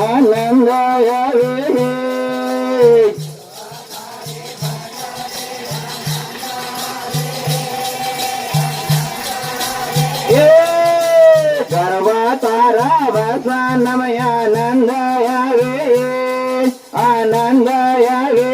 आनंद यावे सर्व तारा वसनमय आनंद यावे आनंद यावे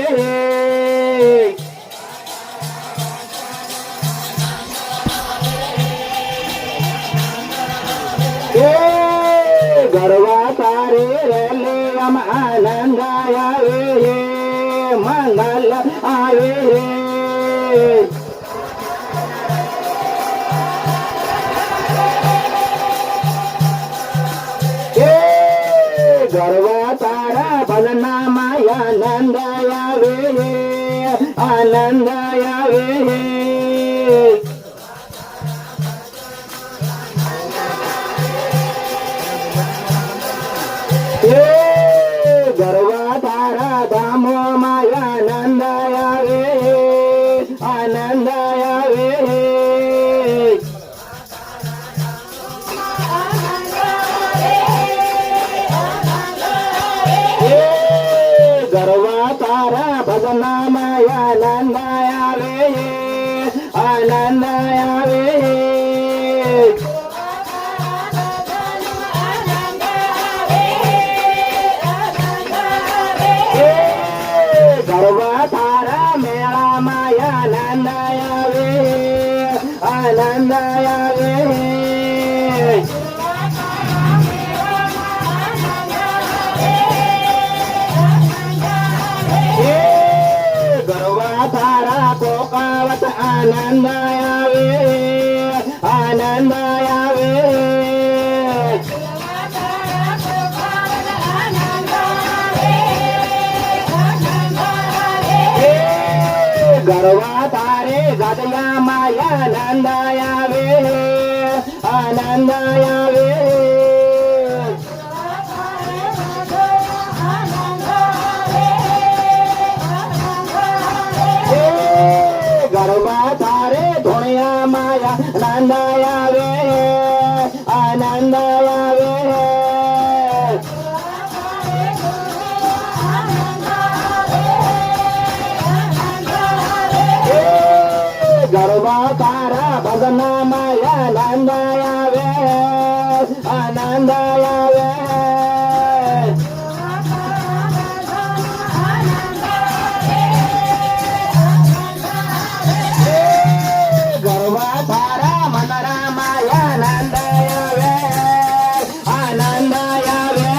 गरबा तारे रले हम आनंद आवे मंगल आवे गरबा तारा भजना माया आनंद आवे आनंद आवे गरबा तारा धामो माया आनंद आवे आनंद आवे गरबा तारा भजना माया आनंद आवे आनंद आवे गरबा तारा मेला माया आनंद आवे आनंद आवे गरबा तारा कोकावत आनंद आवे आनंद आवे गरबा तारे गदया माया आनंद आवे आनंद आवे गरबा तारे धुनिया माया आनंद आवे आनंद आवे गरबा तारा भजना माया आनंद आवे आनंद आवे गरबा तारा मनरा माया आनंद आवे आनंद आवे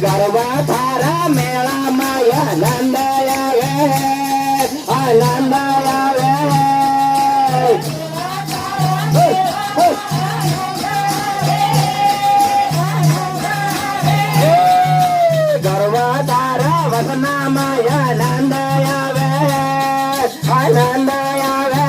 गरबा तारा मेला माया आनंद आवे आनंद आवे गरबा तारा वसना माया आनंद आवे आनंद आवे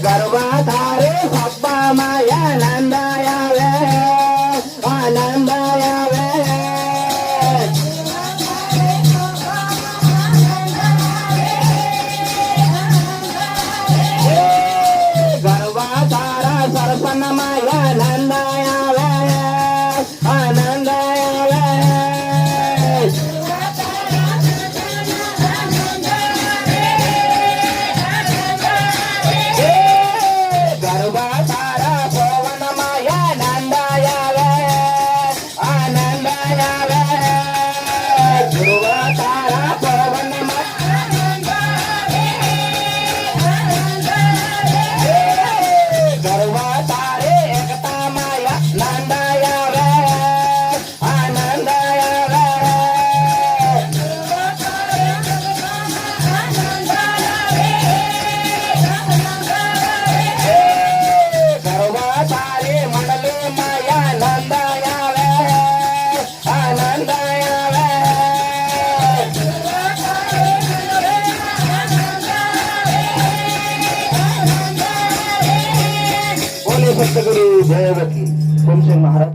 गरबा तारे सब्बा माया आनंद आवे आनंद आवे गरबा तारा सरसन माया आनंद आवे आनंद आवे गरबा तारा पवन माया आनंद आवे आनंद आवे गरबा तारा पवन गरबा तारे एकता माया आनंद आवे आनंद आवे गरबा तारे मंडली माया आनंद आवे आनंद आवे बोले सतगुरु जय वकी महाराज।